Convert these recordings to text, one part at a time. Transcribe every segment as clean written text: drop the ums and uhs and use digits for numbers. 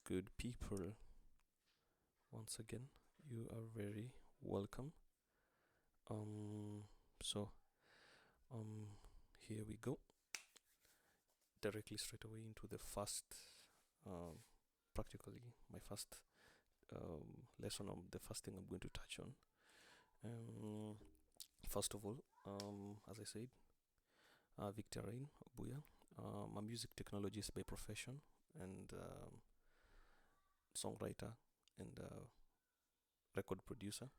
Good people, once again, you are very welcome. Um, so, um, here we go. Directly straight away into the first, practically my first lesson. The first thing I'm going to touch on. Um, First of all, as I said, Victorine Obuya. I'm a music technologist by profession and songwriter and record producer.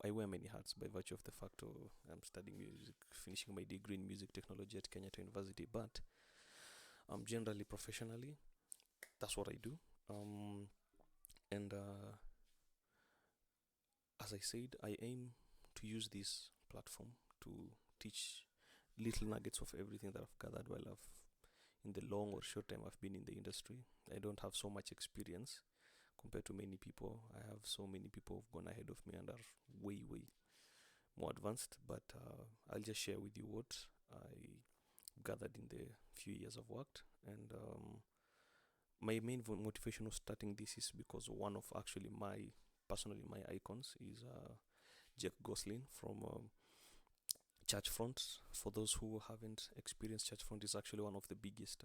I wear many hats by virtue of the fact of I'm studying music, finishing my degree in music technology at Kenyatta University, but generally professionally, that's what I do. And as I said, I aim to use this platform to teach little nuggets of everything that I've gathered while I've in the long or short time I've been in the industry. I don't have so much experience compared to many people. I have so many people who've gone ahead of me and are way more advanced, but I'll just share with you what I gathered in the few years I've worked. And my main motivation of starting this is because one of actually personally my icons is Jack Goslin from Churchfront. For those who haven't experienced Churchfront, is actually one of the biggest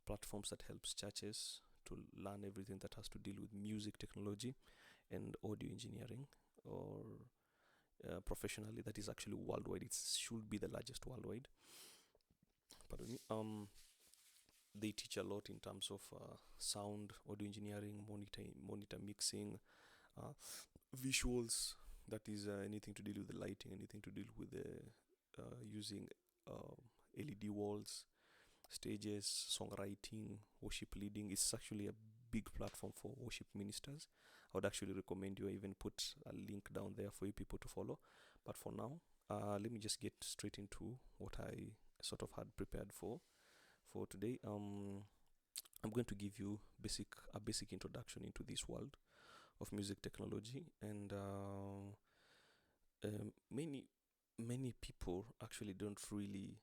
platforms that helps churches to learn everything that has to deal with music technology and audio engineering, or professionally, that is actually worldwide. It should be the largest worldwide. Pardon me. They teach a lot in terms of sound, audio engineering, monitor mixing, uh, visuals. That is anything to deal with the lighting, anything to deal with the using LED walls, stages, songwriting, worship leading. It's actually a big platform for worship ministers. I would actually recommend you even put a link down there for you people to follow. But for now, let me just get straight into what I sort of had prepared for today. I'm going to give you a basic introduction into this world of music technology, and many people actually don't really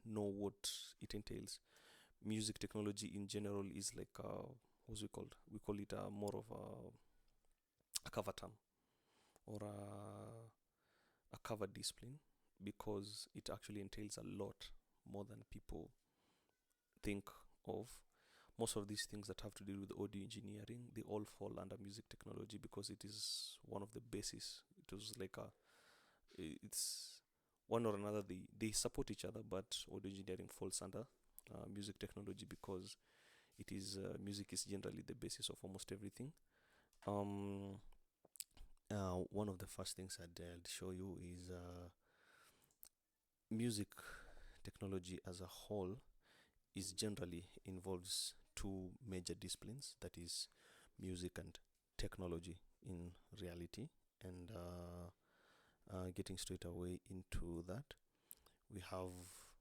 know what it entails. Music technology in general is like what's it called? We call it more of a cover term, or a cover discipline, because it actually entails a lot more than people think of. Most of these things that have to do with audio engineering, they all fall under music technology because it is one of the basis. It was like it's one or another. They support each other, but audio engineering falls under music technology because it is music is generally the basis of almost everything. Um, One of the first things I'll show you is music technology as a whole is generally involves two major disciplines, that is music and technology in reality. And getting straight away into that, we have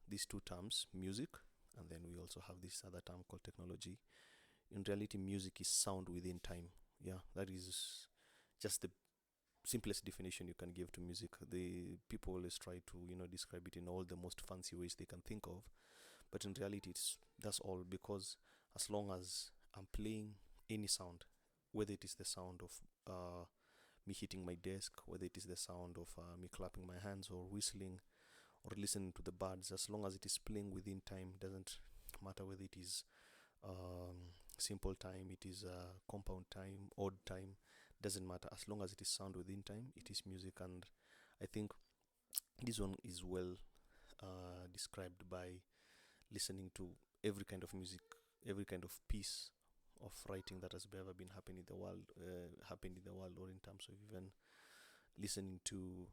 these two terms, music, and then we also have this other term called technology. In reality, music is sound within time. Yeah, that is just the simplest definition you can give to music. The people always try to describe it in all the most fancy ways they can think of, but in reality that's all, because as long as I'm playing any sound, whether it is the sound of me hitting my desk, whether it is the sound of me clapping my hands or whistling or listening to the birds, as long as it is playing within time, doesn't matter whether it is simple time, it is compound time, odd time, doesn't matter. As long as it is sound within time, it is music. And I think this one is well described by listening to every kind of music, every kind of piece of writing that has ever been happening in the world, or in terms of even listening to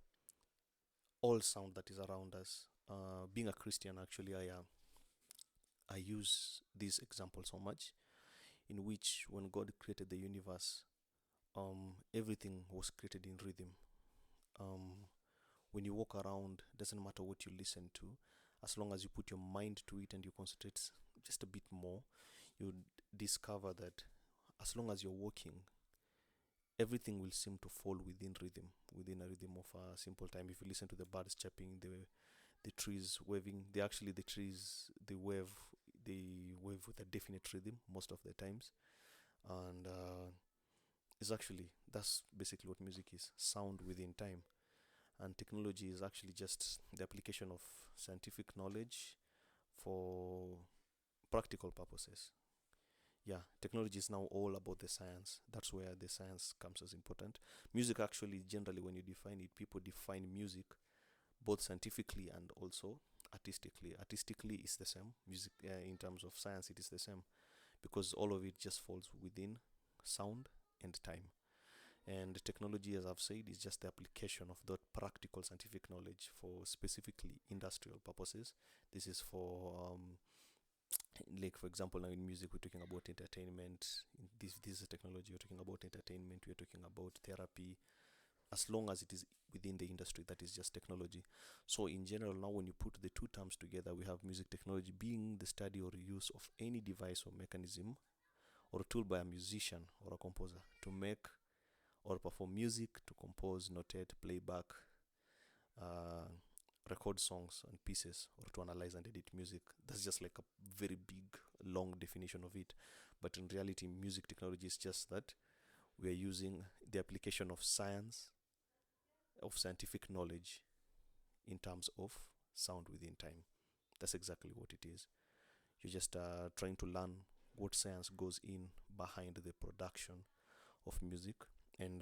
all sound that is around us. Being a Christian, actually, I use this example so much, in which when God created the universe, everything was created in rhythm. When you walk around, doesn't matter what you listen to, as long as you put your mind to it and you concentrate just a bit more, you discover that as long as you're walking, everything will seem to fall within a rhythm of a simple time. If you listen to the birds chirping, the trees waving, the trees they wave wave with a definite rhythm most of the times. And it's actually, that's basically what music is: sound within time. And technology is actually just the application of scientific knowledge for practical purposes. Yeah, technology is now all about the science. That's where the science comes as important. Music, actually, generally, when you define it, people define music both scientifically and also artistically. Artistically is the same. Music, in terms of science, it is the same, because all of it just falls within sound and time. And technology, as I've said, is just the application of that practical scientific knowledge for specifically industrial purposes. This is for like, for example, now in music we're talking about entertainment. This is technology. We're talking about entertainment, we're talking about therapy. As long as it is within the industry, that is just technology. So in general, now when you put the two terms together, we have music technology being the study or use of any device or mechanism or tool by a musician or a composer to make or perform music, to compose, notate, playback, uh, record songs and pieces, or to analyze and edit music. That's just like a very big, long definition of it. But in reality, music technology is just that we are using the application of science, of scientific knowledge, in terms of sound within time. That's exactly what it is. You're just trying to learn what science goes in behind the production of music. And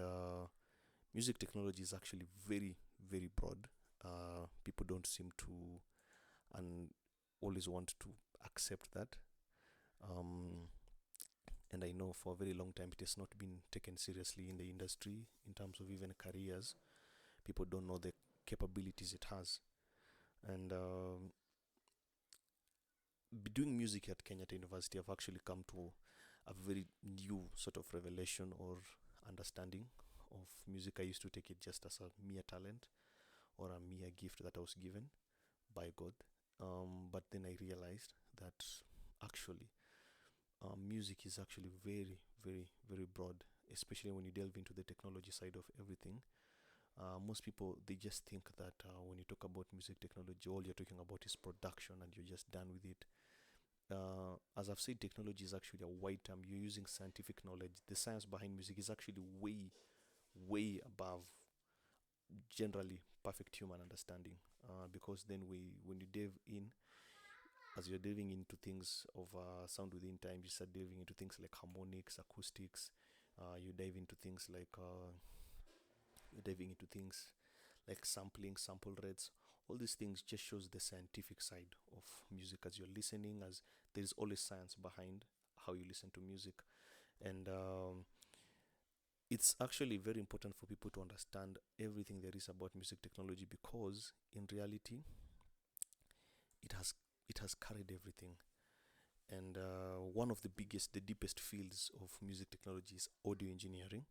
music technology is actually very, very broad. People don't seem to and always want to accept that. Um, and I know for a very long time it has not been taken seriously in the industry in terms of even careers. People don't know the capabilities it has. And doing music at Kenyatta University, I've actually come to a very new sort of revelation or understanding of music. I used to take it just as a mere talent or a mere gift that I was given by God. But then I realized that actually music is actually very, very, very broad, especially when you delve into the technology side of everything. Most people, they just think that when you talk about music technology, all you're talking about is production and you're just done with it. As I've said, technology is actually a wide term. You're using scientific knowledge. The science behind music is actually way, way above generally perfect human understanding. Because then when you dive in, as you're delving into things of sound within time, you start delving into things like harmonics, acoustics. You dive into things like you're diving into things like sampling, sample rates. All these things just shows the scientific side of music. As you're listening, as there is always science behind how you listen to music. And it's actually very important for people to understand everything there is about music technology, because in reality it has it has carried everything. And one of the biggest, the deepest fields of music technology is audio engineering.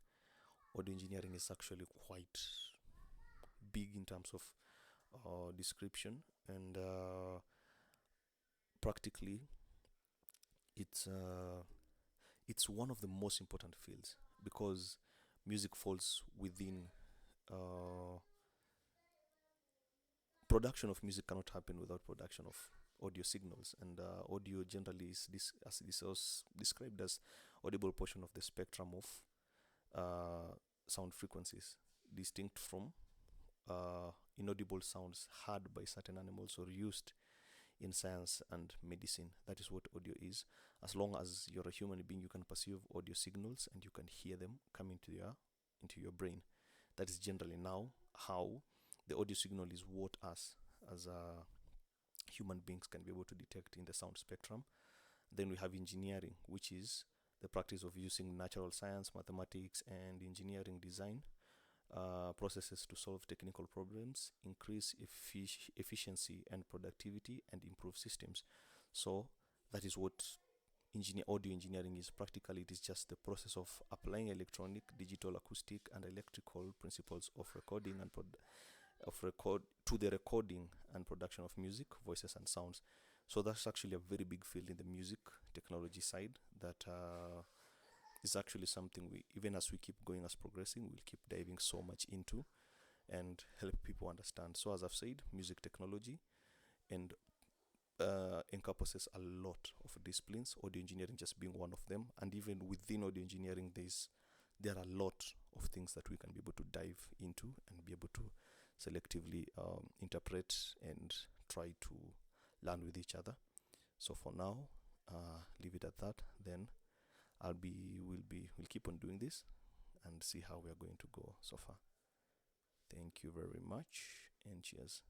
Audio engineering is actually quite big in terms of description. And practically it's it's one of the most important fields, because music falls within uh, production of music cannot happen without production of audio signals. And audio generally is this, as this was described as audible portion of the spectrum of sound frequencies, distinct from inaudible sounds heard by certain animals or used in science and medicine. That is what audio is. As long as you're a human being, you can perceive audio signals and you can hear them coming to into your brain. That is generally now how the audio signal is what us as human beings can be able to detect in the sound spectrum. Then we have engineering, which is the practice of using natural science, mathematics, and engineering design processes to solve technical problems, increase efficiency and productivity, and improve systems. So that is what audio engineering is. Practically, it is just the process of applying electronic, digital, acoustic, and electrical principles of recording and record to the recording and production of music, voices, and sounds. So that's actually a very big field in the music technology side that is actually something we, even as we keep going, as progressing, we'll keep diving so much into and help people understand. So as I've said, music technology and encompasses a lot of disciplines, audio engineering just being one of them. And even within audio engineering, there are a lot of things that we can be able to dive into and be able to selectively interpret and try to learn with each other. So for now, leave it at that. Then we'll keep on doing this and see how we are going to go so far. Thank you very much, and cheers.